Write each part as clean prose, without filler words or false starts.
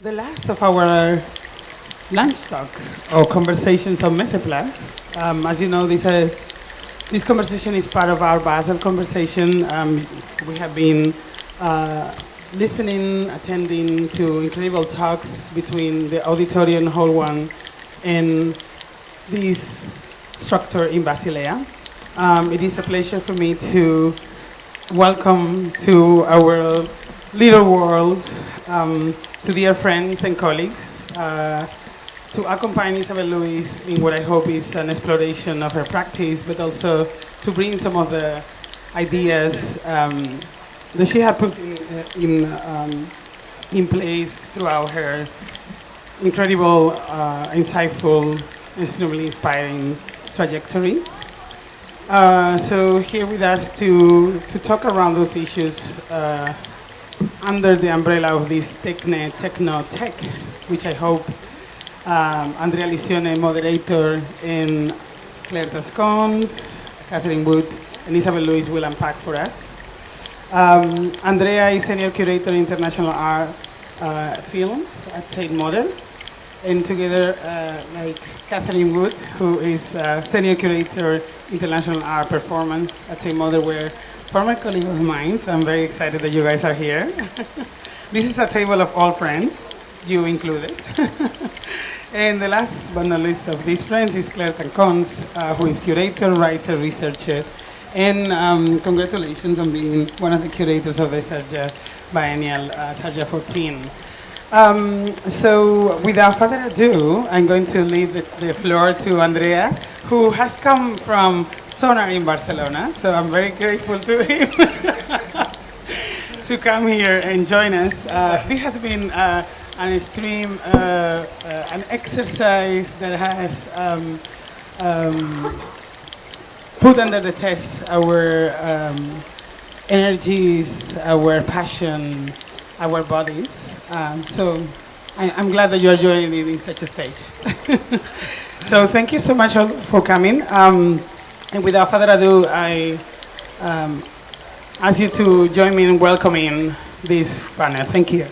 The last of our lunch talks or conversations on Messeplatz. As you know, this conversation is part of our Basel conversation. We have been listening, attending to incredible talks between the auditorium hall one and this structure in Basilea. It is a pleasure for me to welcome to our little world, to dear friends and colleagues, to accompany Isabel Luis in what I hope is an exploration of her practice, but also to bring some of the ideas that she had put in place throughout her incredible, insightful, extremely inspiring trajectory. So here with us to talk around those issues under the umbrella of this Techne, Techno, Tech, which I hope Andrea Lisione, moderator, and Claire Tascons, Catherine Wood, and Isabel Luis will unpack for us. Andrea is senior curator in international art films at Tate Modern, and together, like Catherine Wood, who is senior curator international art performance at Tate Modern, where former colleague of mine, so I'm very excited that you guys are here. This is a table of all friends, you included. And the last but not least of these friends is Claire Tancons, who is curator, writer, researcher, and congratulations on being one of the curators of the Sergia Biennial, Sergia 14. So without further ado, I'm going to leave the floor to Andrea, who has come from Sonar in Barcelona. So I'm very grateful to him to come here and join us. This has been an extreme, an exercise that has put under the test our energies, our passion, our bodies. So I'm glad that you are joining me in such a stage. So thank you so much all for coming. And without further ado, I ask you to join me in welcoming this panel. Thank you.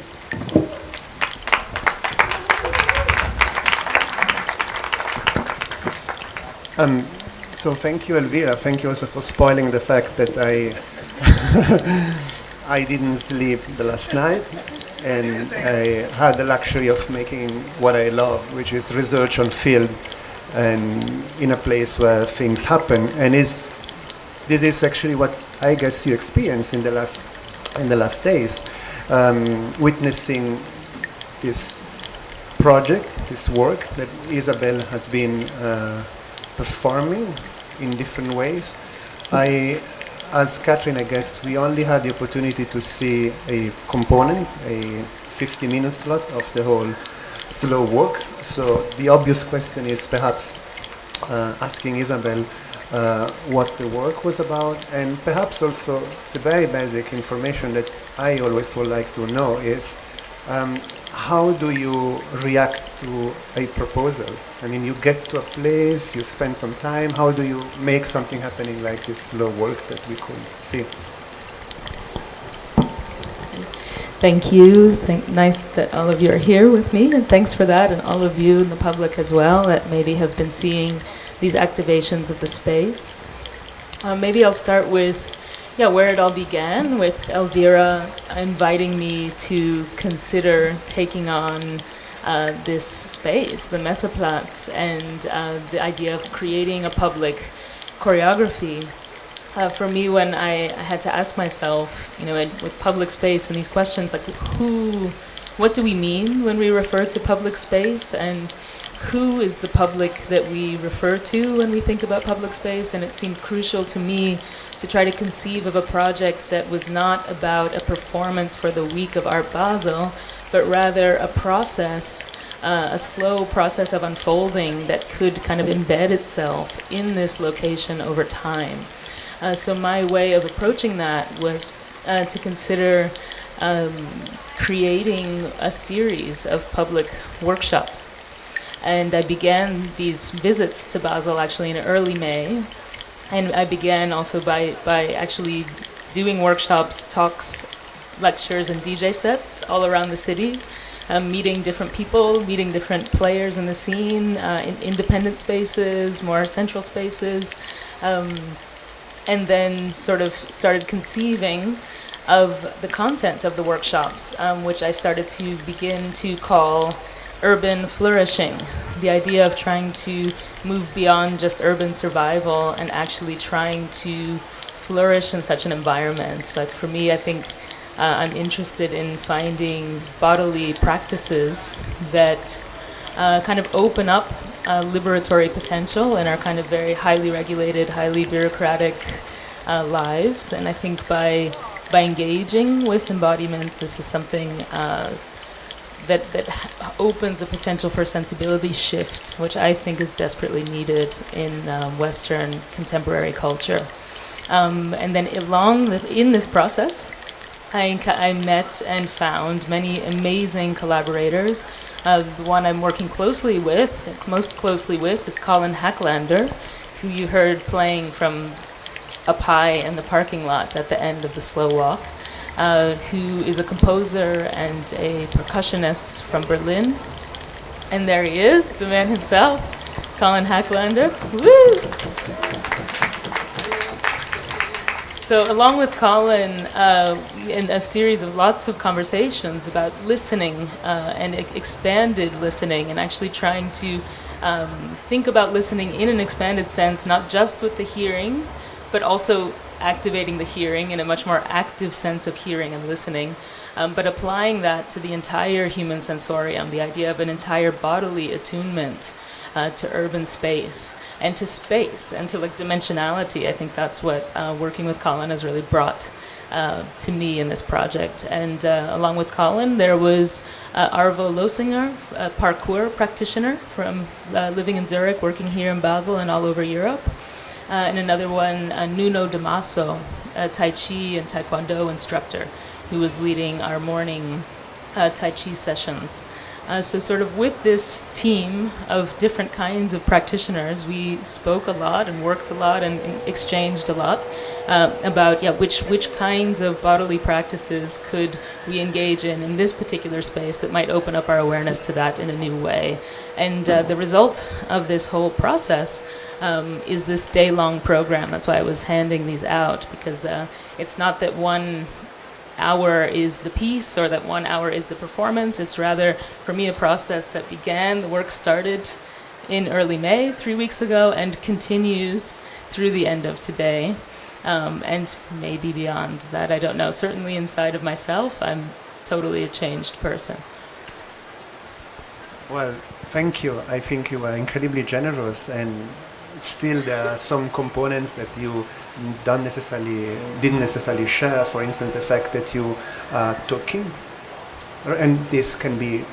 So thank you, Elvira. Thank you also for spoiling the fact that I I didn't sleep the last night, and I had the luxury of making what I love, which is research on film, and in a place where things happen. And this is actually what I guess you experienced in the last days, witnessing this project, this work that Isabel has been performing in different ways. As Catherine, I guess, we only had the opportunity to see a component, a 50-minute slot of the whole slow walk. So the obvious question is perhaps asking Isabel what the work was about, and perhaps also the very basic information that I always would like to know is how do you react to a proposal? I mean, you get to a place, you spend some time. How do you make something happening like this slow walk that we could see? Thank you. Nice that all of you are here with me, and thanks for that, and all of you in the public as well that maybe have been seeing these activations of the space. Maybe I'll start with where it all began, with Elvira inviting me to consider taking on this space, the Messeplatz, and the idea of creating a public choreography. For me, when I had to ask myself, with public space and these questions, like what do we mean when we refer to public space, and who is the public that we refer to when we think about public space? And it seemed crucial to me to try to conceive of a project that was not about a performance for the week of Art Basel, but rather a process, a slow process of unfolding that could kind of embed itself in this location over time. So my way of approaching that was to consider creating a series of public workshops. And I began these visits to Basel actually in early May. And I began also by actually doing workshops, talks, lectures, and DJ sets all around the city. meeting different people, meeting different players in the scene, in independent spaces, more central spaces, and then sort of started conceiving of the content of the workshops, which I started to begin to call urban flourishing. The idea of trying to move beyond just urban survival and actually trying to flourish in such an environment. Like for me, I think I'm interested in finding bodily practices that kind of open up liberatory potential in our kind of very highly regulated, highly bureaucratic lives. And I think by engaging with embodiment, this is something that opens a potential for sensibility shift, which I think is desperately needed in Western contemporary culture. And then in this process, I met and found many amazing collaborators. The one I'm working most closely with, is Colin Hacklander, who you heard playing from a pie in the parking lot at the end of the slow walk, who is a composer and a percussionist from Berlin. And there he is, the man himself, Colin Hacklander. Woo! So along with Colin, in a series of lots of conversations about listening and expanded listening, and actually trying to think about listening in an expanded sense, not just with the hearing, but also activating the hearing in a much more active sense of hearing and listening, but applying that to the entire human sensorium, the idea of an entire bodily attunement to urban space and to like dimensionality. I think that's what working with Colin has really brought to me in this project. And along with Colin, there was Arvo Losinger, a parkour practitioner from living in Zurich, working here in Basel and all over Europe. And another one, Nuno Damaso, a Tai Chi and Taekwondo instructor, who was leading our morning Tai Chi sessions. So sort of with this team of different kinds of practitioners, we spoke a lot and worked a lot and exchanged a lot about which kinds of bodily practices could we engage in this particular space that might open up our awareness to that in a new way. And the result of this whole process is this day-long program. That's why I was handing these out, because it's not that 1 hour is the piece or that 1 hour is the performance. It's rather, for me, a process that began, the work started in early May, 3 weeks ago, and continues through the end of today, and maybe beyond that, I don't know. Certainly inside of myself, I'm totally a changed person. Well, thank you. I think you were incredibly generous, and still there are some components that you didn't necessarily share. For instance, the fact that you are talking, and this can be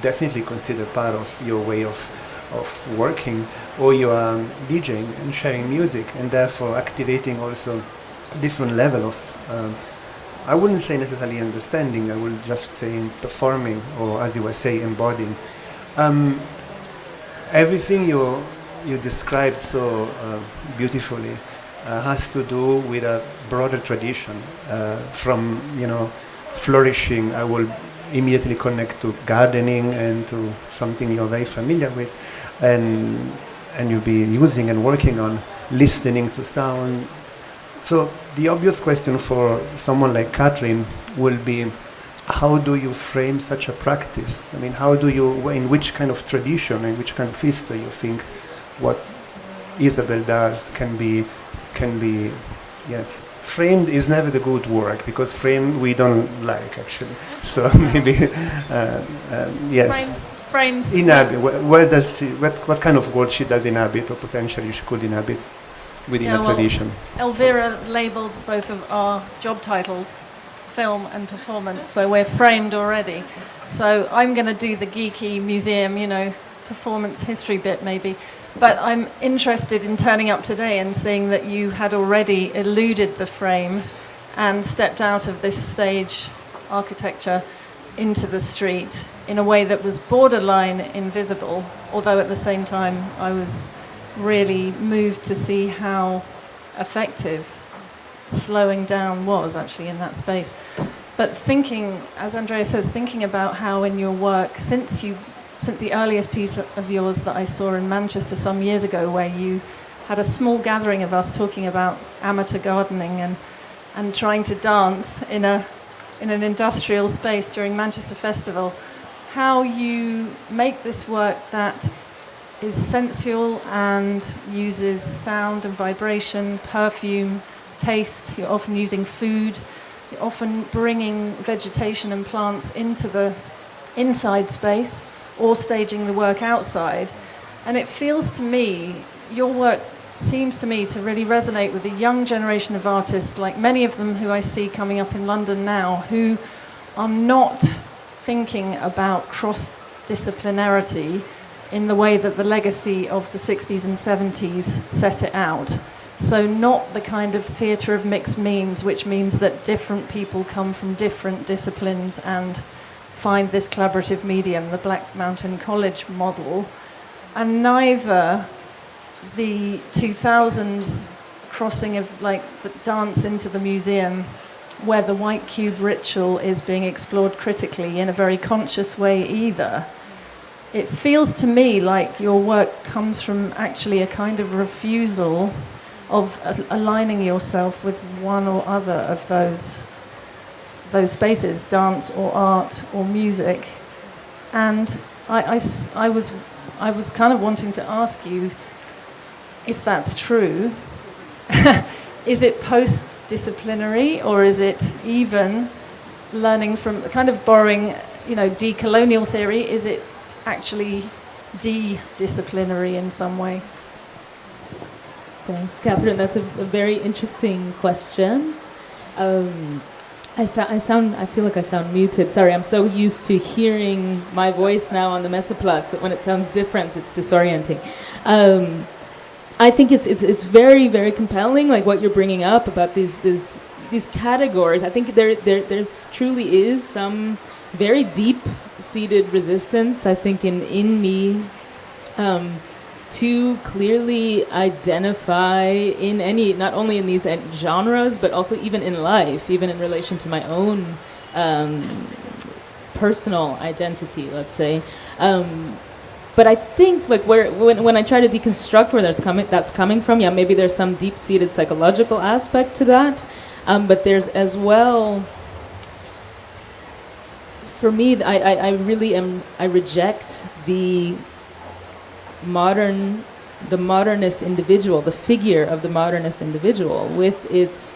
definitely considered part of your way of working, or you are DJing and sharing music, and therefore activating also a different level of I wouldn't say necessarily understanding, I will just say performing, or as you were saying, embodying. Everything you described so beautifully has to do with a broader tradition. From flourishing, I will immediately connect to gardening and to something you're very familiar with, and you'll be using and working on listening to sound. So the obvious question for someone like Catherine will be, how do you frame such a practice? I mean, how do you, in which kind of tradition, in which kind of history you think what Isabel does can be, yes, framed is never the good work, because framed we don't like, actually. So maybe, yes. Frames. Inhabit, where does she, what kind of work she does inhabit, or potentially she could inhabit within a tradition? Elvira labelled both of our job titles, film and performance, so we're framed already. So I'm going to do the geeky museum, performance history bit maybe. But I'm interested in turning up today and seeing that you had already eluded the frame and stepped out of this stage architecture into the street in a way that was borderline invisible, although at the same time I was really moved to see how effective slowing down was actually in that space. But thinking, as Andrea says, thinking about how in your work, since the earliest piece of yours that I saw in Manchester some years ago, where you had a small gathering of us talking about amateur gardening and trying to dance in an industrial space during Manchester Festival, how you make this work that is sensual and uses sound and vibration, perfume, taste. You're often using food. You're often bringing vegetation and plants into the inside space or staging the work outside. And it feels to me, your work seems to me to really resonate with a young generation of artists, like many of them who I see coming up in London now, who are not thinking about cross-disciplinarity in the way that the legacy of the 60s and 70s set it out. So not the kind of theatre of mixed means, which means that different people come from different disciplines and find this collaborative medium, the Black Mountain College model, and neither the 2000s crossing of like the dance into the museum, where the white cube ritual is being explored critically in a very conscious way either. It feels to me like your work comes from actually a kind of refusal of aligning yourself with one or other of those spaces, dance or art or music. And I was kind of wanting to ask you if that's true. Is it post-disciplinary, or is it even learning from, kind of borrowing, decolonial theory? Is it actually de-disciplinary in some way? Thanks, Catherine. That's a very interesting question. I feel like I sound muted. Sorry, I'm so used to hearing my voice now on the Messeplatz that when it sounds different, it's disorienting. I think it's very, very compelling, like what you're bringing up about these categories. I think there's truly is some very deep-seated resistance, I think, in me to clearly identify in any, not only in these genres, but also even in life, even in relation to my own personal identity, let's say. But I think, like, when I try to deconstruct where that's coming from, yeah, maybe there's some deep-seated psychological aspect to that, but there's as well, for me, I reject the modernist individual, the figure of the modernist individual, with its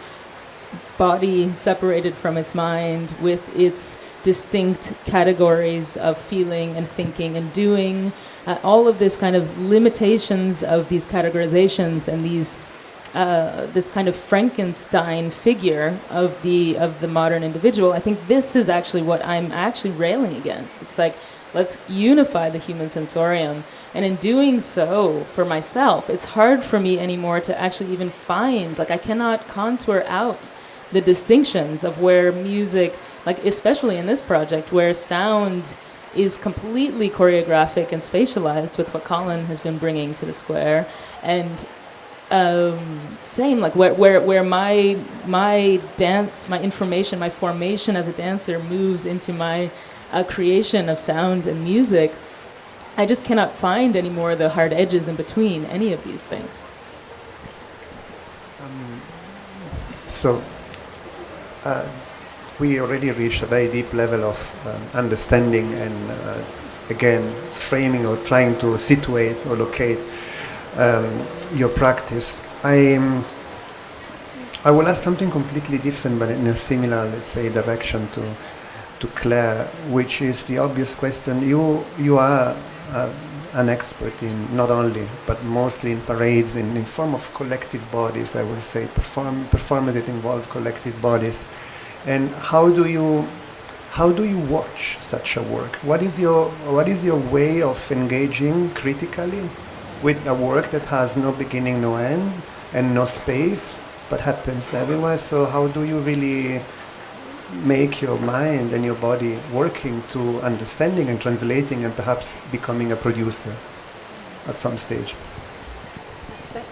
body separated from its mind, with its distinct categories of feeling and thinking and doing, all of this kind of limitations of these categorizations and these this kind of Frankenstein figure of the modern individual. I think this is actually what I'm actually railing against. It's like, let's unify the human sensorium. And in doing so, for myself, it's hard for me anymore to actually even find, like, I cannot contour out the distinctions of where music, like especially in this project, where sound is completely choreographic and spatialized with what Colin has been bringing to the square. And same, like where my dance, my information, my formation as a dancer moves into my creation of sound and music, I just cannot find anymore the hard edges in between any of these things. We already reached a very deep level of understanding and, again, framing or trying to situate or locate your practice. I will ask something completely different, but in a similar, let's say, direction to Claire, which is the obvious question. You are an expert in, not only, but mostly in parades, in form of collective bodies, I would say, performance that involve collective bodies. And how do you watch such a work? What is your way of engaging critically with a work that has no beginning, no end, and no space, but happens everywhere? So how do you really make your mind and your body working to understanding and translating and perhaps becoming a producer at some stage?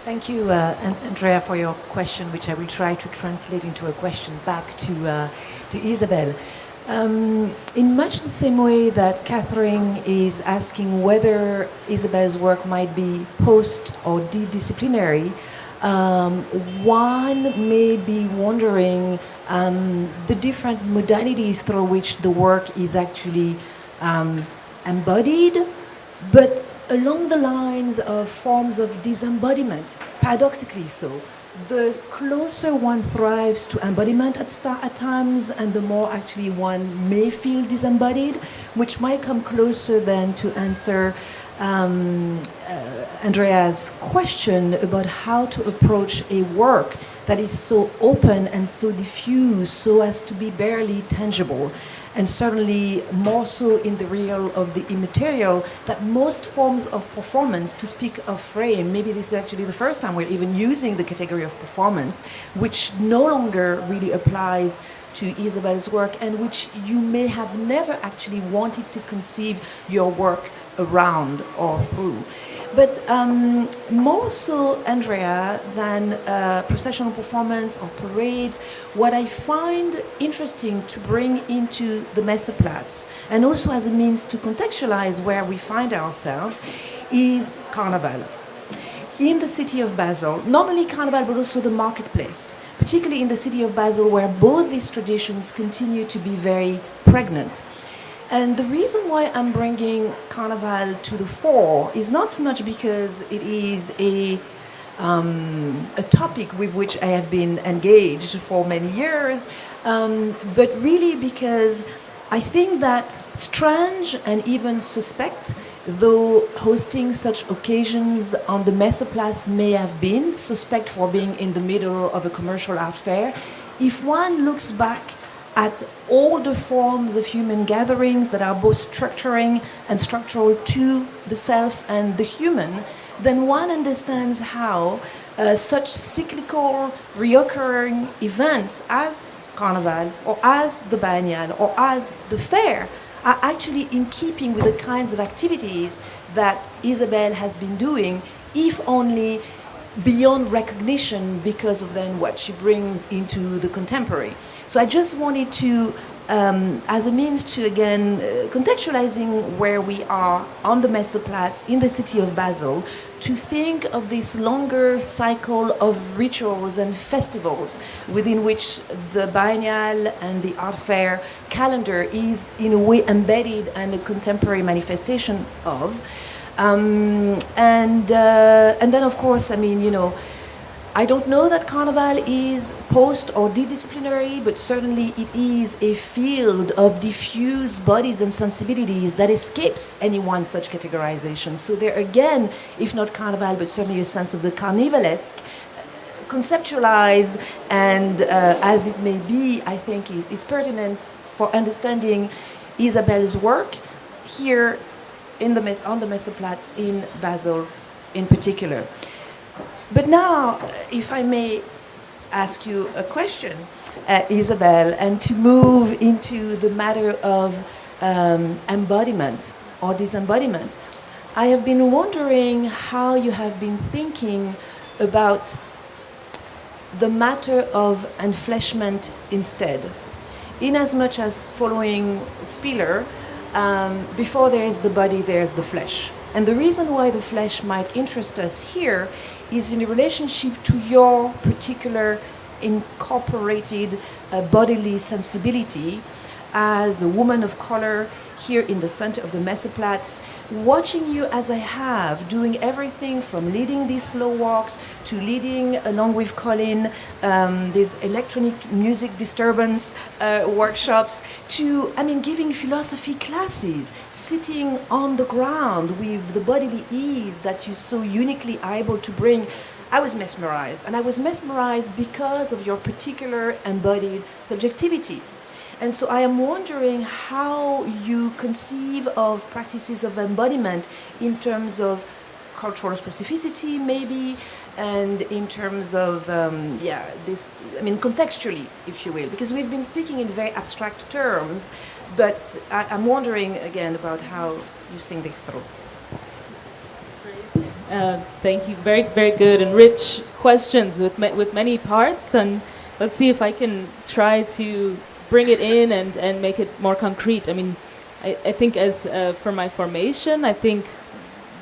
Thank you, Andrea, for your question, which I will try to translate into a question back to Isabel. In much the same way that Catherine is asking whether Isabel's work might be post or de-disciplinary, one may be wondering the different modalities through which the work is actually embodied, but along the lines of forms of disembodiment, paradoxically so. The closer one thrives to embodiment at times, and the more actually one may feel disembodied, which might come closer then to answer Andrea's question about how to approach a work that is so open and so diffuse so as to be barely tangible, and certainly more so in the realm of the immaterial, that most forms of performance, to speak of frame, maybe this is actually the first time we're even using the category of performance, which no longer really applies to Isabel's work, and which you may have never actually wanted to conceive your work around or through. But more so, Andrea, than processional performance or parades, what I find interesting to bring into the Messeplatz, and also as a means to contextualize where we find ourselves, is Carnival. In the city of Basel, not only Carnival but also the marketplace, particularly in the city of Basel, where both these traditions continue to be very pregnant. And the reason why I'm bringing Carnival to the fore is not so much because it is a topic with which I have been engaged for many years, but really because I think that strange and even suspect, though hosting such occasions on the Messeplatz may have been, suspect for being in the middle of a commercial art fair, if one looks back at all the forms of human gatherings that are both structuring and structural to the self and the human, then one understands how such cyclical, reoccurring events as Carnival, or as the Biennial, or as the fair, are actually in keeping with the kinds of activities that Isabel has been doing, if only beyond recognition because of then what she brings into the contemporary. So I just wanted to, as a means to, again, contextualizing where we are on the Messeplatz in the city of Basel, to think of this longer cycle of rituals and festivals within which the Biennial and the art fair calendar is in a way embedded and a contemporary manifestation of. And then, of course, I mean, you know, I don't know that Carnival is post or de-disciplinary, but certainly it is a field of diffuse bodies and sensibilities that escapes any one such categorization. So there again, if not Carnival, but certainly a sense of the carnivalesque, conceptualized and as it may be, I think is pertinent for understanding Isabel's work here on the Messeplatz in Basel in particular. But now, if I may ask you a question, Isabel, and to move into the matter of embodiment or disembodiment, I have been wondering how you have been thinking about the matter of enfleshment instead. In as much as following Spieler, before there is the body, there is the flesh. And the reason why the flesh might interest us here is in relationship to your particular incorporated bodily sensibility as a woman of color here in the center of the Messeplatz, watching you as I have, doing everything from leading these slow walks to leading, along with Colin, these electronic music disturbance workshops, to, I mean, giving philosophy classes, sitting on the ground with the bodily ease that you so uniquely are able to bring. I was mesmerized, and I was mesmerized because of your particular embodied subjectivity. And so I am wondering how you conceive of practices of embodiment in terms of cultural specificity, maybe, and in terms of, this, I mean, contextually, if you will, because we've been speaking in very abstract terms, but I'm wondering again about how you think this through. Great. Thank you. Very, very good and rich questions with many parts. And let's see if I can try to bring it in and make it more concrete. I mean, I think as for my formation, I think,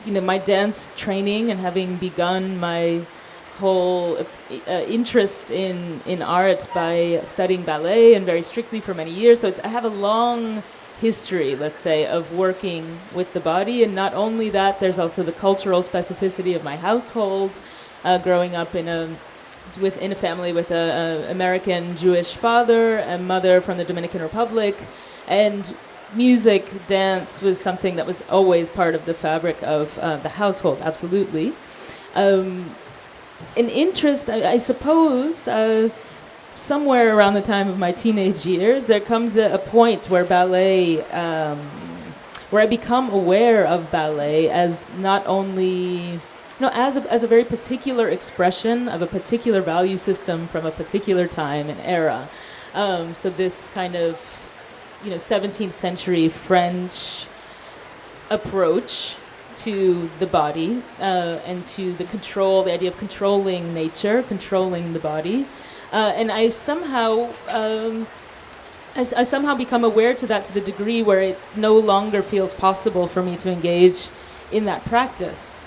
my dance training and having begun my whole interest in art by studying ballet and very strictly for many years. So I have a long history, let's say, of working with the body. And not only that, there's also the cultural specificity of my household, growing up in a family with an American Jewish father, a mother from the Dominican Republic, and music, dance was something that was always part of the fabric of the household, absolutely. An interest, I suppose, somewhere around the time of my teenage years, there comes a point where ballet, where I become aware of ballet as not only, as a very particular expression of a particular value system from a particular time and era. So this kind of, 17th century French approach to the body and to the idea of controlling nature, controlling the body. And I somehow become aware to that to the degree where it no longer feels possible for me to engage in that practice,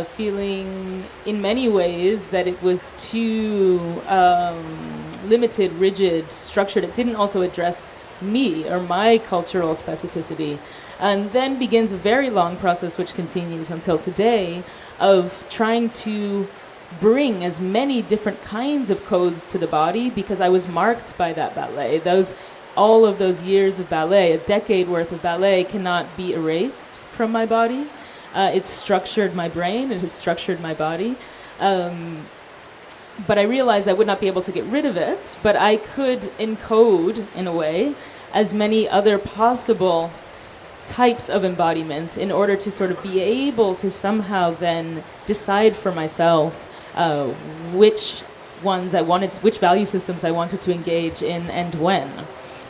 feeling in many ways that it was too limited, rigid, structured. It didn't also address me or my cultural specificity. And then begins a very long process, which continues until today, of trying to bring as many different kinds of codes to the body, because I was marked by that ballet. All of those years of ballet, a decade worth of ballet, cannot be erased from my body. It's structured my brain, it has structured my body. But I realized I would not be able to get rid of it, but I could encode, in a way, as many other possible types of embodiment in order to sort of be able to somehow then decide for myself which value systems I wanted to engage in and when.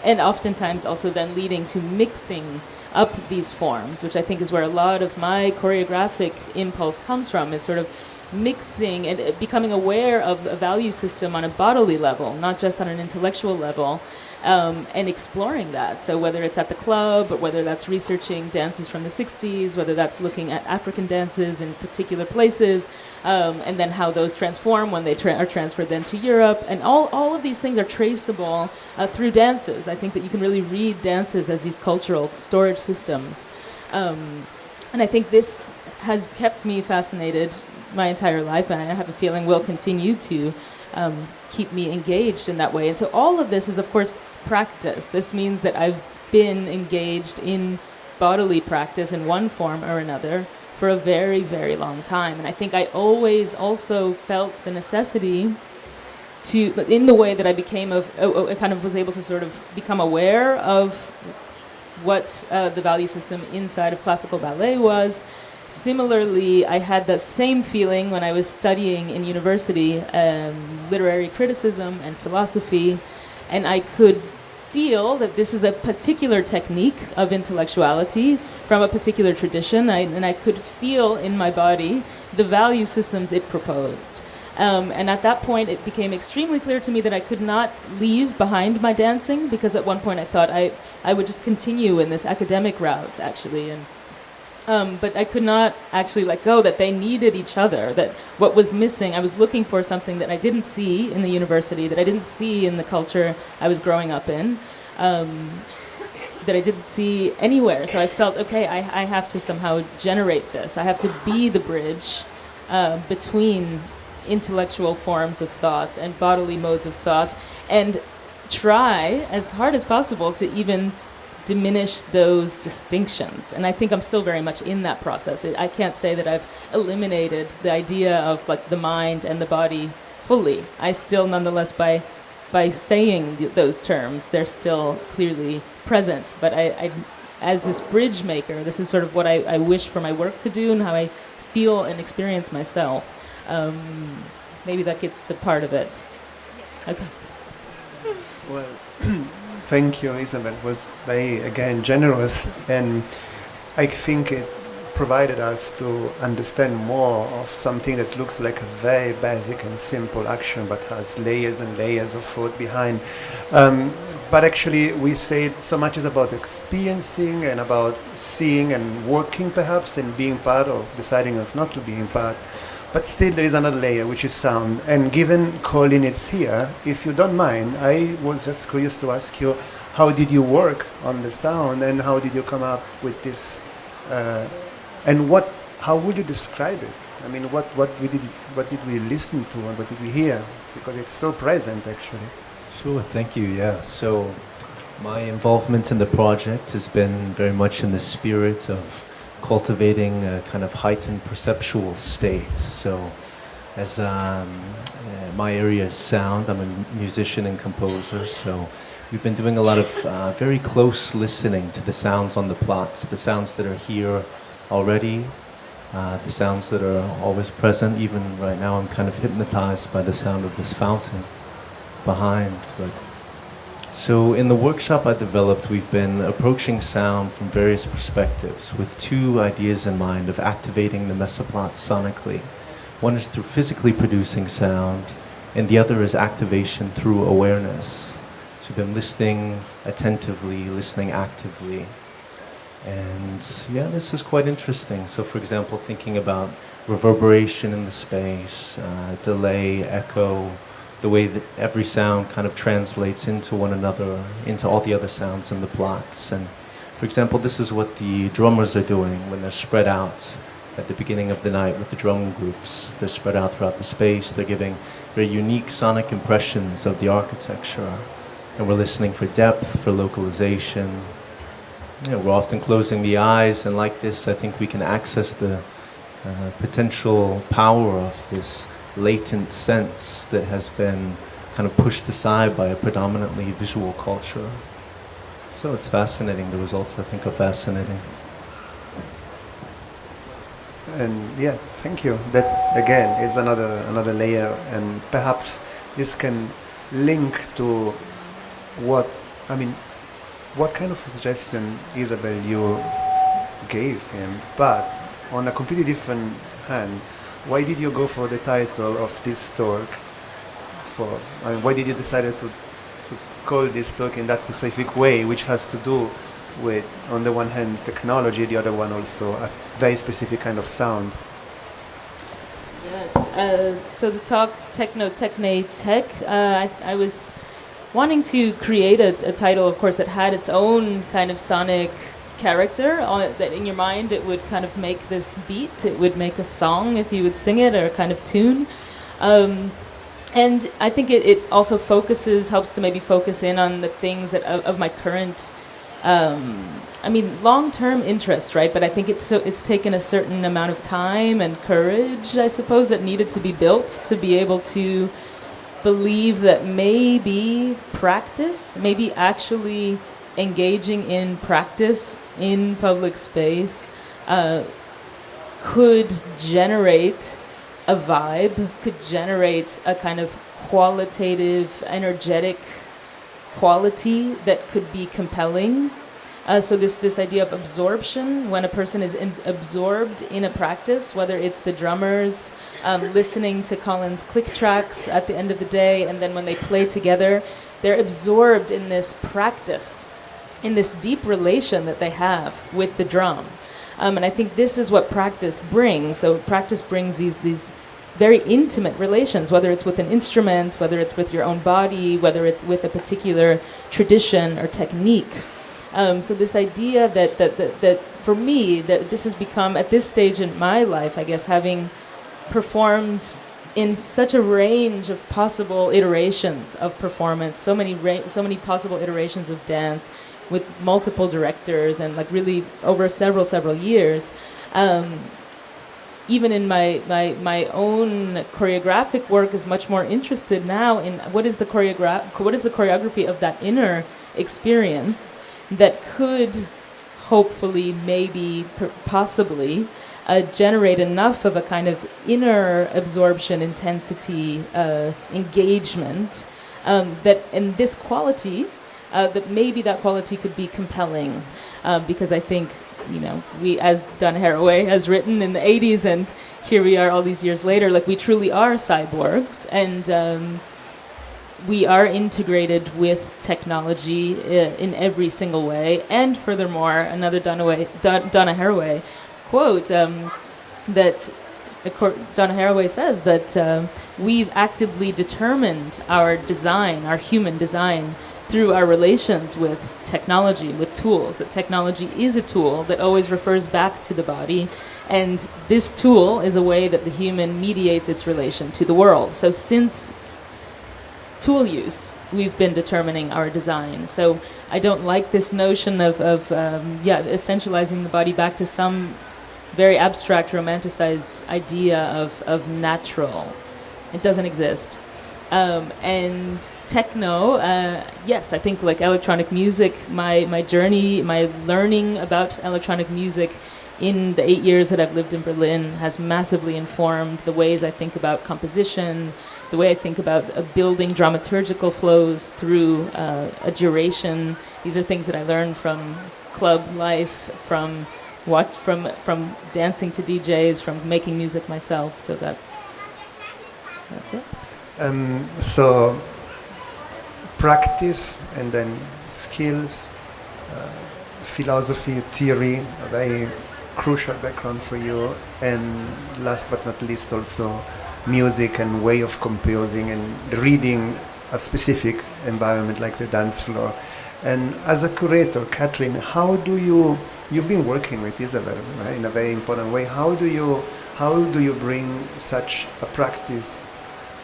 And oftentimes also then leading to mixing up these forms, which I think is where a lot of my choreographic impulse comes from, is sort of mixing and becoming aware of a value system on a bodily level, not just on an intellectual level, and exploring that. So whether it's at the club, or whether that's researching dances from the 60s, whether that's looking at African dances in particular places, and then how those transform when they are transferred then to Europe. And all of these things are traceable through dances. I think that you can really read dances as these cultural storage systems. And I think this has kept me fascinated my entire life, and I have a feeling will continue to keep me engaged in that way. And so all of this is, of course, practice. This means that I've been engaged in bodily practice in one form or another for a very, very long time. And I think I always also felt the necessity to, in the way that I I kind of was able to sort of become aware of what the value system inside of classical ballet was. Similarly, I had that same feeling when I was studying in university literary criticism and philosophy, and I could feel that this is a particular technique of intellectuality from a particular tradition, and I could feel in my body the value systems it proposed. And at that point, it became extremely clear to me that I could not leave behind my dancing, because at one point I thought I would just continue in this academic route, actually, but I could not actually let go, that they needed each other, that what was missing, I was looking for something that I didn't see in the university, that I didn't see in the culture I was growing up in, that I didn't see anywhere. So I felt, okay, I have to somehow generate this. I have to be the bridge between intellectual forms of thought and bodily modes of thought, and try as hard as possible to even diminish those distinctions. And I think I'm still very much in that process. I can't say that I've eliminated the idea of like the mind and the body fully. I still, nonetheless, by saying those terms, they're still clearly present. But I as this bridge maker, this is sort of what I wish for my work to do and how I feel and experience myself. Maybe that gets to part of it. Okay. Well, thank you, Isabel. It was very, again, generous. And I think provided us to understand more of something that looks like a very basic and simple action but has layers and layers of thought behind. But actually we say it so much is about experiencing and about seeing and working perhaps and being part or deciding of not to be in part. But still there is another layer which is sound. And given Colin it's here, if you don't mind, I was just curious to ask you, how did you work on the sound and how did you come up with this? And how would you describe it? I mean, what did we listen to and what did we hear? Because it's so present, actually. Sure, thank you. Yeah, so my involvement in the project has been very much in the spirit of cultivating a kind of heightened perceptual state. So, as my area is sound, I'm a musician and composer, so we've been doing a lot of very close listening to the sounds on the plots, the sounds that are here already, the sounds that are always present. Even right now I'm kind of hypnotized by the sound of this fountain behind. But so in the workshop I developed, we've been approaching sound from various perspectives with two ideas in mind of activating the Messeplatz sonically. One is through physically producing sound, and the other is activation through awareness. So we've been listening attentively, listening actively. And yeah, this is quite interesting. So for example, thinking about reverberation in the space, delay, echo, the way that every sound kind of translates into one another, into all the other sounds in the plots. And for example, this is what the drummers are doing when they're spread out at the beginning of the night with the drum groups. They're spread out throughout the space. They're giving very unique sonic impressions of the architecture. And we're listening for depth, for localization. You know, we're often closing the eyes, and like this, I think we can access the potential power of this latent sense that has been kind of pushed aside by a predominantly visual culture. So it's fascinating. The results, I think, are fascinating. And yeah, thank you. That again is another layer, and perhaps this can link to what kind of suggestion Isabel you gave him, but on a completely different hand. Why did you go for the title of this talk? Why did you decide to call this talk in that specific way, which has to do with, on the one hand, technology, the other one also a very specific kind of sound? Yes, so the talk Techno, Techne, Tech, I was wanting to create a title, of course, that had its own kind of sonic character on it, that in your mind it would kind of make this beat, it would make a song if you would sing it, or a kind of tune. And I think it also helps to maybe focus in on the things that of my current, long-term interest, right? But I think it's taken a certain amount of time and courage, I suppose, that needed to be built to be able to believe that maybe actually engaging in practice in public space could generate a vibe, could generate a kind of qualitative, energetic quality that could be compelling. So this idea of absorption, when a person is absorbed in a practice, whether it's the drummers listening to Colin's click tracks at the end of the day, and then when they play together, they're absorbed in this practice, in this deep relation that they have with the drum. And I think this is what practice brings. So practice brings these very intimate relations, whether it's with an instrument, whether it's with your own body, whether it's with a particular tradition or technique. So this idea that for me, that this has become, at this stage in my life, I guess, having performed in such a range of possible iterations of performance, so many possible iterations of dance with multiple directors, and like really over several years. Even in my own choreographic work is much more interested now in what is the choreography of that inner experience that could hopefully, maybe, possibly generate enough of a kind of inner absorption, intensity, engagement, that in this quality, that maybe that quality could be compelling, because I think you know, we, as Donna Haraway has written in the 80s, and here we are all these years later, like we truly are cyborgs, and we are integrated with technology in every single way. And furthermore, another Donna Haraway quote that Donna Haraway says that we've actively determined our design, our human design, through our relations with technology, with tools, that technology is a tool that always refers back to the body, and this tool is a way that the human mediates its relation to the world. So since tool use, we've been determining our design. So I don't like this notion of essentializing the body back to some very abstract, romanticized idea of natural. It doesn't exist. And techno, yes, I think like electronic music, my journey, my learning about electronic music in the 8 years that I've lived in Berlin has massively informed the ways I think about composition, the way I think about building dramaturgical flows through a duration. These are things that I learned from club life, from dancing to DJs, from making music myself. So that's it. So practice and then skills, philosophy, theory, a very crucial background for you, and last but not least also music and way of composing and reading a specific environment like the dance floor. And as a curator, Catherine, how do you've been working with Isabel, right, in a very important way. How do you bring such a practice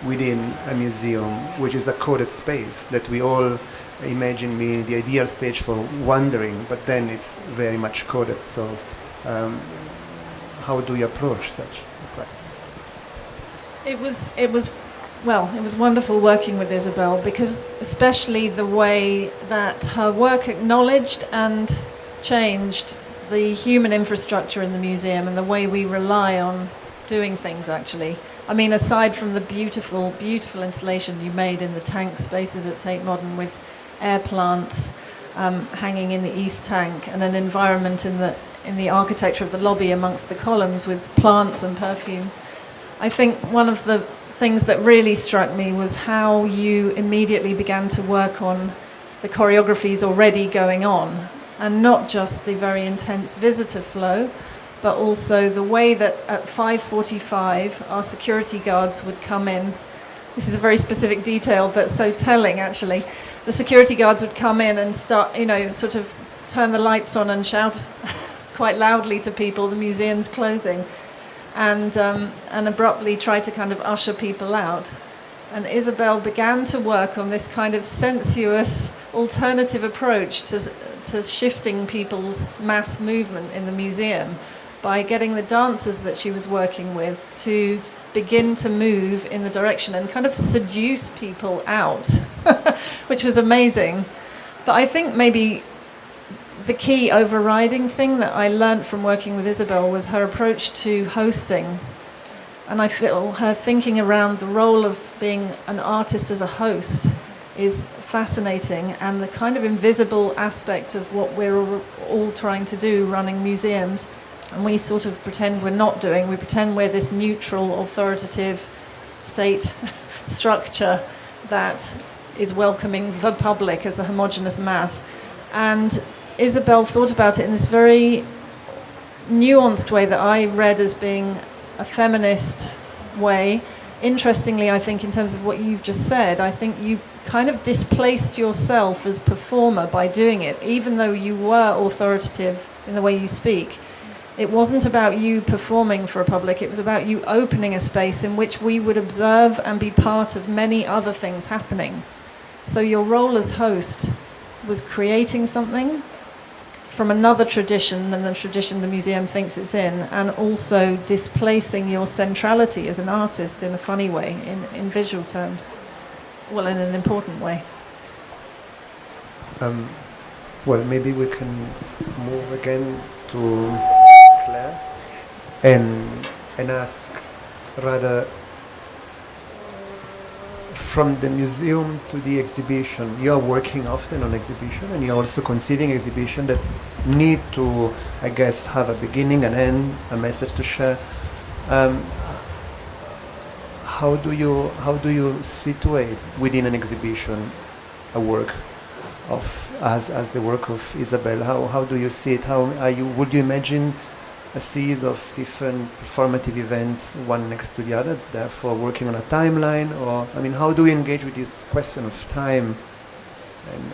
within a museum, which is a coded space that we all imagine being the ideal space for wandering, but then it's very much coded. So how do you approach such a practice? It was wonderful working with Isabel, because especially the way that her work acknowledged and changed the human infrastructure in the museum and the way we rely on doing things, actually. I mean, aside from the beautiful, beautiful installation you made in the tank spaces at Tate Modern with air plants hanging in the east tank, and an environment in the architecture of the lobby amongst the columns with plants and perfume, I think one of the things that really struck me was how you immediately began to work on the choreographies already going on, and not just the very intense visitor flow, but also the way that at 5:45 our security guards would come in. This is a very specific detail, but so telling, actually. The security guards would come in and start, sort of turn the lights on and shout quite loudly to people, the museum's closing, and abruptly try to kind of usher people out. And Isabel began to work on this kind of sensuous alternative approach to shifting people's mass movement in the museum by getting the dancers that she was working with to begin to move in the direction and kind of seduce people out, which was amazing. But I think maybe the key overriding thing that I learned from working with Isabel was her approach to hosting. And I feel her thinking around the role of being an artist as a host is fascinating, and the kind of invisible aspect of what we're all trying to do running museums. And we sort of pretend we're not doing. We pretend we're this neutral, authoritative state structure that is welcoming the public as a homogenous mass. And Isabel thought about it in this very nuanced way that I read as being a feminist way. Interestingly, I think in terms of what you've just said, I think you kind of displaced yourself as performer by doing it, even though you were authoritative in the way you speak. It wasn't about you performing for a public, it was about you opening a space in which we would observe and be part of many other things happening. So your role as host was creating something from another tradition than the tradition the museum thinks it's in, and also displacing your centrality as an artist in a funny way, in visual terms. Well, in an important way. Well, maybe we can move again to Claire and ask rather from the museum to the exhibition, you're working often on exhibition, and you're also conceiving exhibition that need to, I guess, have a beginning, an end, a message to share. How do you situate within an exhibition a work of as the work of Isabelle? How do you see it? Would you imagine a series of different performative events, one next to the other, therefore working on a timeline? Or, I mean, how do we engage with this question of time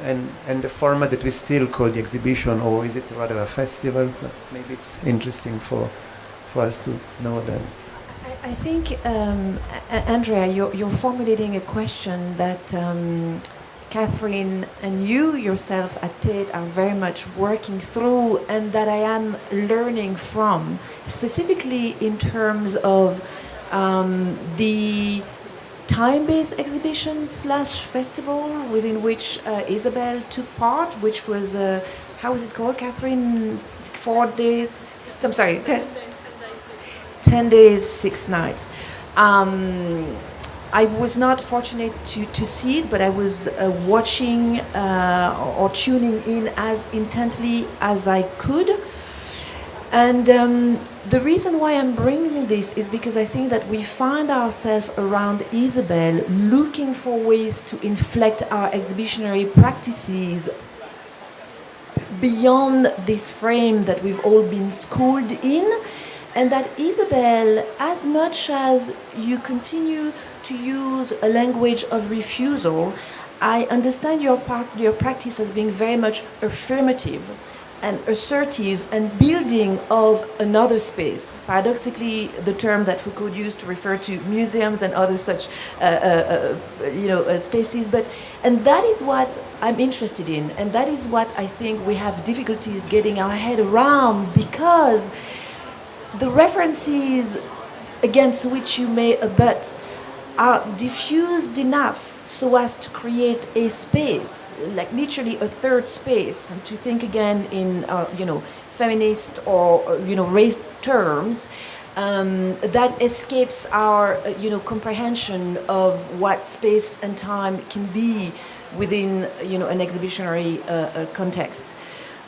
and the format that we still call the exhibition, or is it rather a festival? Maybe it's interesting for us to know that. I think, Andrea, you're formulating a question that Catherine and you yourself at Tate are very much working through, and that I am learning from, specifically in terms of the time-based exhibition / festival within which Isabelle took part, which was, how was it called, Catherine? 4 days? I'm sorry, 10 days, 6 nights. I was not fortunate to see it, but I was watching or tuning in as intently as I could. And the reason why I'm bringing this is because I think that we find ourselves around Isabelle looking for ways to inflect our exhibitionary practices beyond this frame that we've all been schooled in. And that Isabelle, as much as you continue to use a language of refusal, I understand your practice as being very much affirmative and assertive and building of another space. Paradoxically, the term that Foucault used to refer to museums and other such spaces. And that is what I'm interested in, and that is what I think we have difficulties getting our head around, because the references against which you may abut are diffused enough so as to create a space, like literally a third space, and to think again in feminist or race terms, that escapes our comprehension of what space and time can be within an exhibitionary context.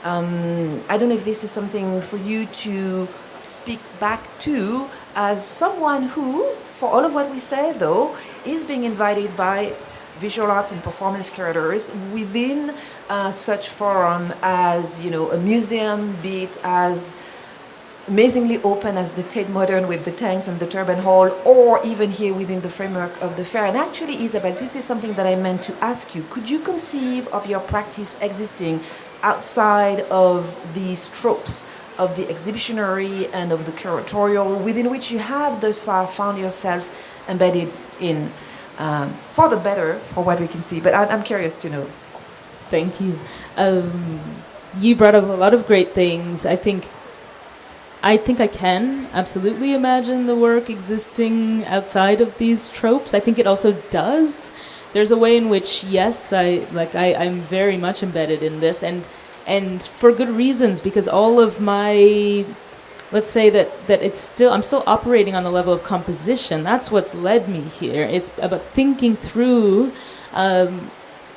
I don't know if this is something for you to speak back to, as someone who, for all of what we say though, is being invited by visual arts and performance curators within such forum as a museum, be it as amazingly open as the Tate Modern with the tanks and the Turban Hall, or even here within the framework of the fair. And actually, Isabelle, this is something that I meant to ask you. Could you conceive of your practice existing outside of these tropes of the exhibitionary and of the curatorial, within which you have thus far found yourself embedded in, for the better, for what we can see? But I'm curious to know. Thank you. You brought up a lot of great things. I think I can absolutely imagine the work existing outside of these tropes. I think it also does. There's a way in which, yes, I'm very much embedded in this, and for good reasons, because all of my, let's say that I'm still operating on the level of composition. That's what's led me here. It's about thinking through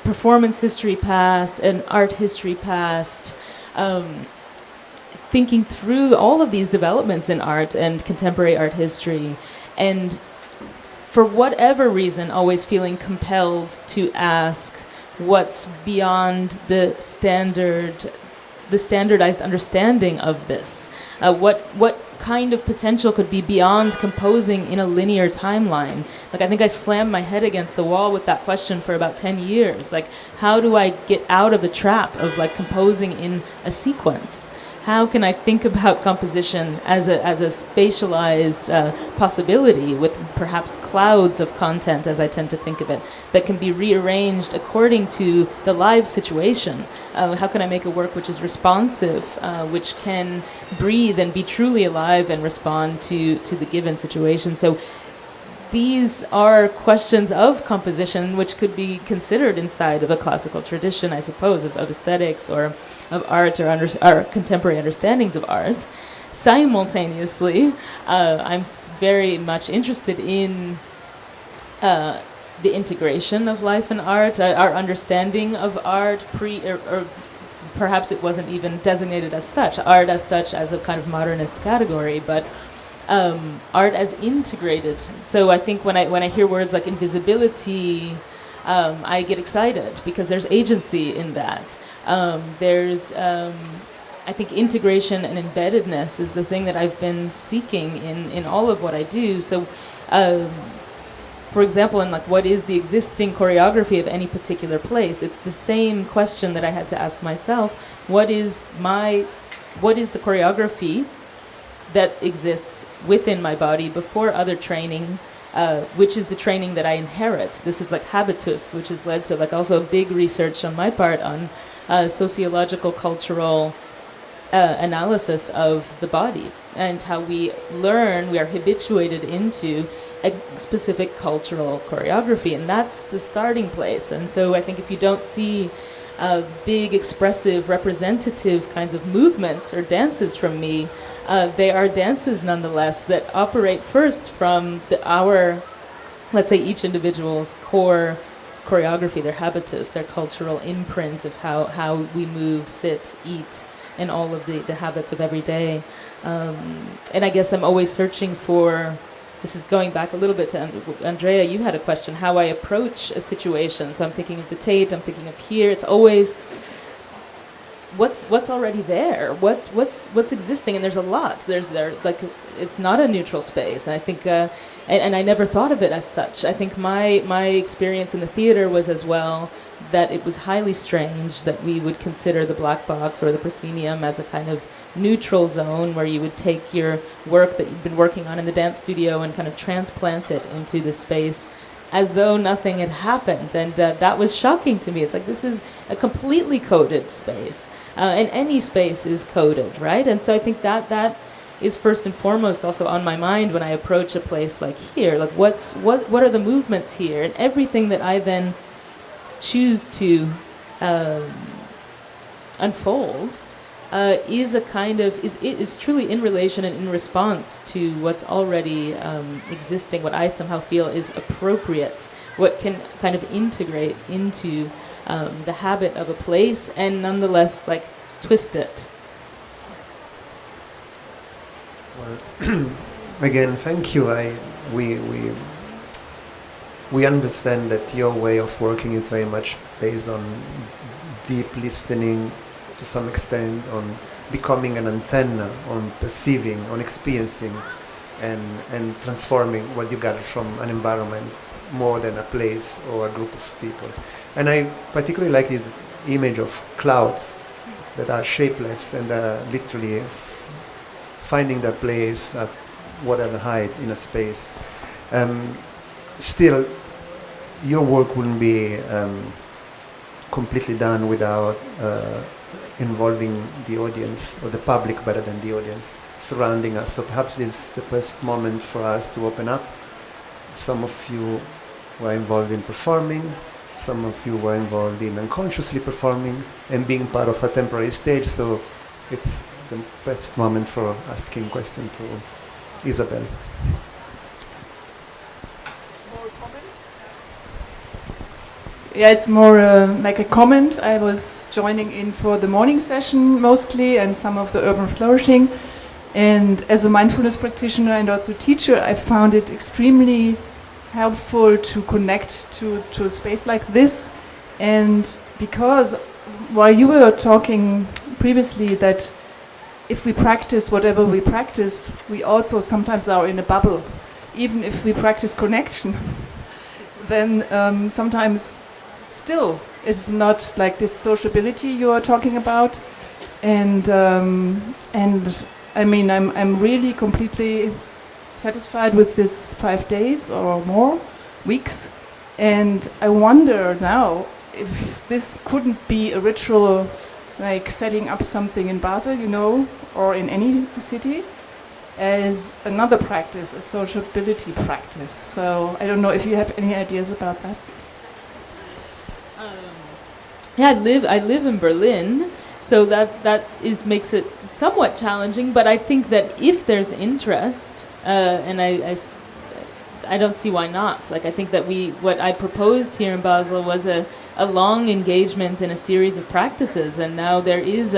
performance history past and art history past, thinking through all of these developments in art and contemporary art history, and for whatever reason always feeling compelled to ask what's beyond the standardized understanding of this. What kind of potential could be beyond composing in a linear timeline? Like, I think I slammed my head against the wall with that question for about 10 years. Like, how do I get out of the trap of composing in a sequence? How can I think about composition as a spatialized possibility with perhaps clouds of content, as I tend to think of it, that can be rearranged according to the live situation? How can I make a work which is responsive, which can breathe and be truly alive and respond to the given situation? So these are questions of composition which could be considered inside of a classical tradition, I suppose, of aesthetics or of art or contemporary understandings of art. Simultaneously, I'm very much interested in the integration of life and art, our understanding of art or perhaps it wasn't even designated as such, art as such as a kind of modernist category, but art as integrated. So I think when I hear words like invisibility, I get excited because there's agency in that. There's I think integration and embeddedness is the thing that I've been seeking in all of what I do. So, for example, in like what is the existing choreography of any particular place, it's the same question that I had to ask myself. What is the choreography that exists within my body before other training, which is the training that I inherit? This is like habitus, which has led to like also big research on my part on sociological, cultural analysis of the body and how we learn, we are habituated into a specific cultural choreography, and that's the starting place. And so I think if you don't see big, expressive, representative kinds of movements or dances from me, they are dances nonetheless that operate first from our, let's say, each individual's core choreography, their habitus, their cultural imprint of how we move, sit, eat, and all of the habits of every day. And I guess I'm always searching for, this is going back a little bit to Andrea, you had a question, how I approach a situation. So I'm thinking of the Tate, I'm thinking of here, it's always, what's already there? What's existing? And there's a lot. Like, it's not a neutral space. And I think, and I never thought of it as such. I think my experience in the theater was as well that it was highly strange that we would consider the black box or the proscenium as a kind of neutral zone where you would take your work that you've been working on in the dance studio and kind of transplant it into the space as though nothing had happened. And that was shocking to me. It's like, this is a completely coded space. And any space is coded, right? And so I think that is first and foremost also on my mind when I approach a place like here. Like, what are the movements here? And everything that I then choose to unfold is a kind of is truly in relation and in response to what's already existing, what I somehow feel is appropriate, what can kind of integrate into the habit of a place and nonetheless like twist it. Well, again, thank you. We understand that your way of working is very much based on deep listening, to some extent, on becoming an antenna, on perceiving, on experiencing, and transforming what you gather from an environment more than a place or a group of people. And I particularly like this image of clouds that are shapeless and are literally finding their place at whatever height in a space. Still, your work wouldn't be completely done without involving the audience, or the public better than the audience surrounding us. So perhaps this is the best moment for us to open up. Some of you were involved in performing, some of you were involved in unconsciously performing and being part of a temporary stage, so it's the best moment for asking questions to Isabel. Yeah, it's more like a comment. I was joining in for the morning session mostly and some of the urban flourishing. And as a mindfulness practitioner and also teacher, I found it extremely helpful to connect to a space like this. And because while you were talking previously that if we practice whatever we practice, we also sometimes are in a bubble. Even if we practice connection, then sometimes still it's not like this sociability you are talking about. And I mean, I'm really completely satisfied with this 5 days or more, weeks. And I wonder now if this couldn't be a ritual, like setting up something in Basel, you know, or in any city, as another practice, a sociability practice. So I don't know if you have any ideas about that. Yeah, I live in Berlin, so that makes it somewhat challenging. But I think that if there's interest, and I don't see why not. Like I think that what I proposed here in Basel was a long engagement in a series of practices, and now there is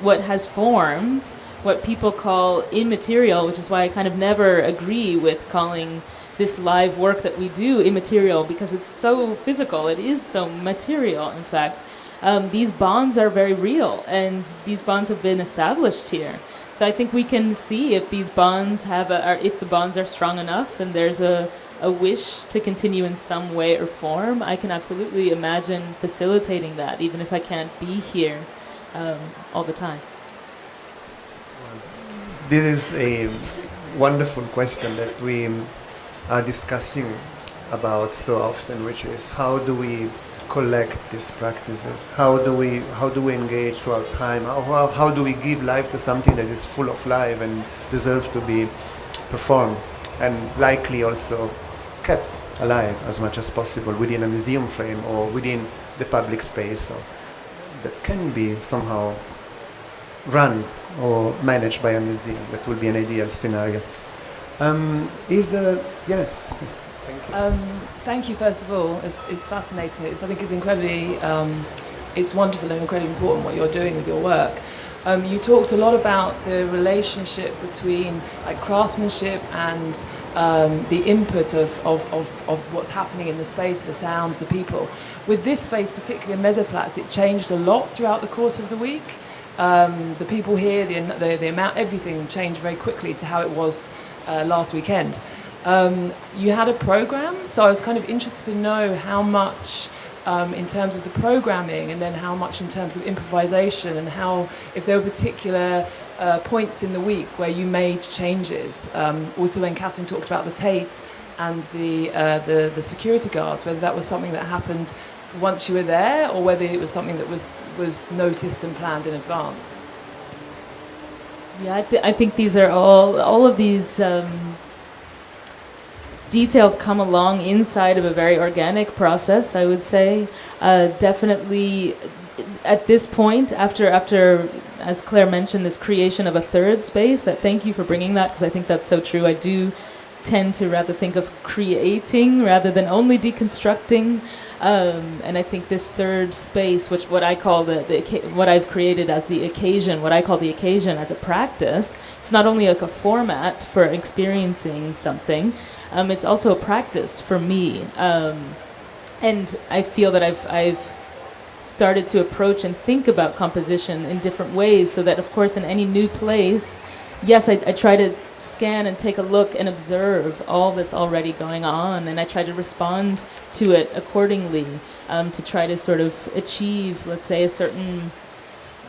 what has formed what people call immaterial, which is why I kind of never agree with calling this live work that we do immaterial, because it's so physical. It is so material, in fact. These bonds are very real, and these bonds have been established here. So I think we can see if these bonds if the bonds are strong enough, and there's a wish to continue in some way or form. I can absolutely imagine facilitating that, even if I can't be here all the time. This is a wonderful question that we are discussing about so often, which is how do we collect these practices? How do we engage throughout time? How do we give life to something that is full of life and deserves to be performed and likely also kept alive as much as possible within a museum frame or within the public space, so that can be somehow run or managed by a museum? That would be an ideal scenario. Yes? Thank you, first of all. It's fascinating. I think it's incredibly, it's wonderful and incredibly important what you're doing with your work. You talked a lot about the relationship between like craftsmanship and the input of what's happening in the space, the sounds, the people. With this space, particularly in Messeplatz, it changed a lot throughout the course of the week. The people here, the amount, everything changed very quickly to how it was last weekend. You had a program, so I was kind of interested to know how much in terms of the programming, and then how much in terms of improvisation, and how, if there were particular points in the week where you made changes. Also, when Catherine talked about the Tate and the security guards, whether that was something that happened once you were there, or whether it was something that was noticed and planned in advance. Yeah, I think these are all of these details come along inside of a very organic process, I would say. Definitely at this point, after as Claire mentioned, this creation of a third space, thank you for bringing that, because I think that's so true. I do tend to rather think of creating rather than only deconstructing, and I think this third space, which what I call what I've created as the occasion, what I call the occasion as a practice, it's not only like a format for experiencing something, it's also a practice for me, and I feel that I've started to approach and think about composition in different ways, so that of course in any new place, yes, I try to scan and take a look and observe all that's already going on, and I try to respond to it accordingly, to try to sort of achieve, let's say, a certain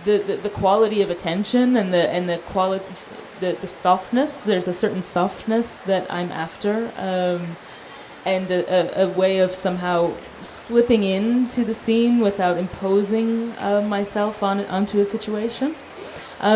the quality of attention and the quality, the softness. There's a certain softness that I'm after, and a way of somehow slipping into the scene without imposing myself onto a situation.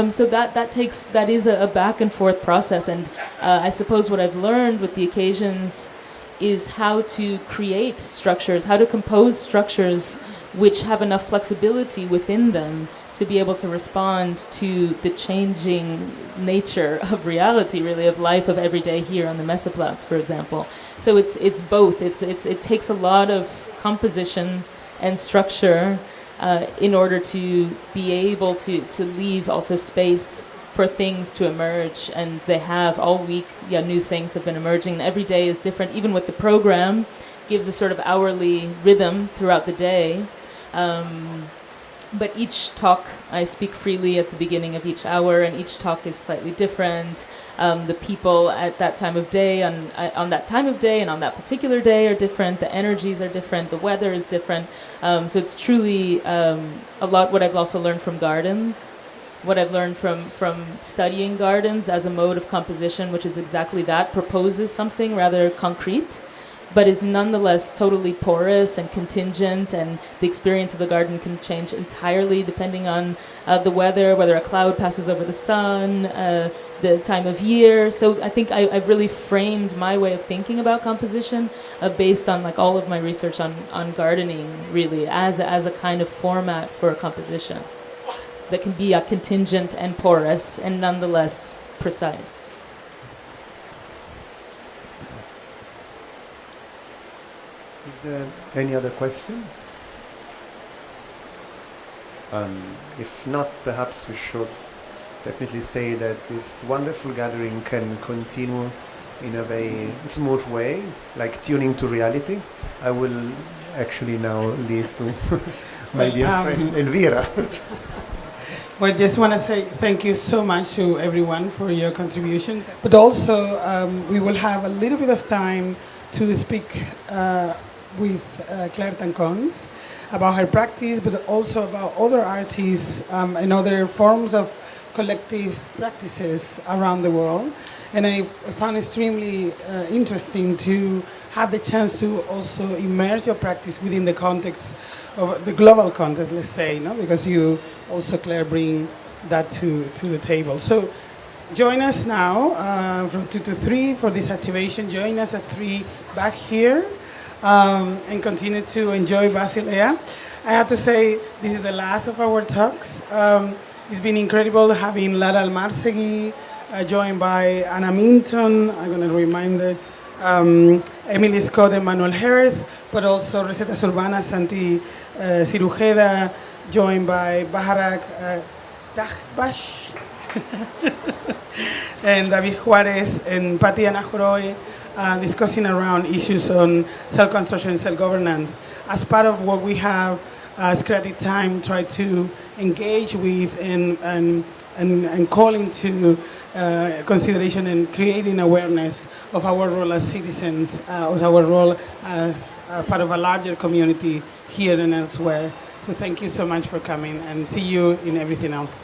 So that is a back and forth process, and I suppose what I've learned with the occasions is how to create structures, how to compose structures which have enough flexibility within them to be able to respond to the changing nature of reality, really, of life, of every day here on the Messeplatz, for example. So it's both. It takes a lot of composition and structure in order to be able to leave also space for things to emerge, and they have all week. New things have been emerging, and every day is different. Even with the program, gives a sort of hourly rhythm throughout the day. But each talk, I speak freely at the beginning of each hour, and each talk is slightly different. The people at that time of day, on that time of day and on that particular day are different. The energies are different. The weather is different. So it's truly a lot what I've also learned from gardens, what I've learned from studying gardens as a mode of composition, which is exactly that, proposes something rather concrete, but is nonetheless totally porous and contingent, and the experience of the garden can change entirely depending on the weather, whether a cloud passes over the sun, the time of year. So I think I've really framed my way of thinking about composition based on like all of my research on gardening, really, as a kind of format for a composition that can be contingent and porous and nonetheless precise. Any other question? If not, perhaps we should definitely say that this wonderful gathering can continue in a very smooth way, like tuning to reality. I will actually now leave to my dear friend Elvira. Well, I just want to say thank you so much to everyone for your contributions. But also, we will have a little bit of time to speak with Claire Tancons about her practice, but also about other artists and other forms of collective practices around the world. And I found extremely interesting to have the chance to also immerse your practice within the context of the global context, let's say, no? Because you also, Claire, bring that to the table. So join us now from 2 to 3 for this activation. Join us at 3 back here and continue to enjoy Basilea. I have to say, this is the last of our talks. It's been incredible having Lara Almarsegui, joined by Anna Minton, I'm going to remind her, Emily Scott and Manuel Herth, but also Recetas Urbanas, Santi Cirujeda, joined by Baharak Tahbash, and David Juarez and Patti Anajoroy, discussing around issues on self-construction and self-governance. As part of what we have as Creative Time tried to engage with and calling to consideration and creating awareness of our role as citizens, of our role as part of a larger community here and elsewhere. So thank you so much for coming, and see you in everything else.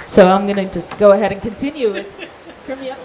So I'm going to just go ahead and continue. It's turn me up.